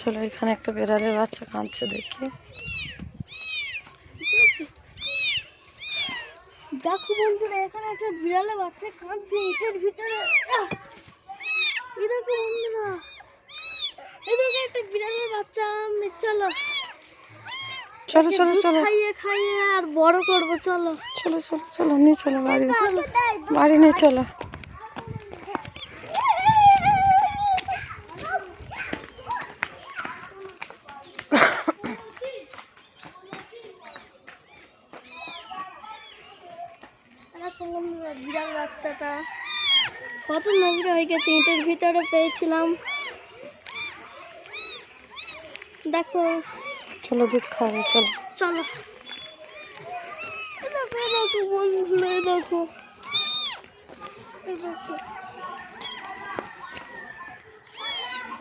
চলো, এখানে একটা বিড়ালের বাচ্চা কাঁদছে, দেখি। দেখো বন্ধুরা, এখানে একটা বিড়ালের বাচ্চা কাঁদছে ইটের ভিতরে। এই দেখো বন্ধুরা, এদিকে একটা বিড়ালের বাচ্চা। চলো চলো চলো চলো খাইয়ে খাইয়ে আর বড় করবো। চলো চলো চলো চলো, নিয়ে চলো বাড়ি, বাড়ি নিয়ে চলো। বিড়াল বাচ্চাটা কত নোংরা হয়ে গেছে, ইটের ভিতরে পেয়েছিলাম। দেখো, চলো দুধ খাবে, চলো। চলো দেখো বন্ধুরা, দেখো দেখো।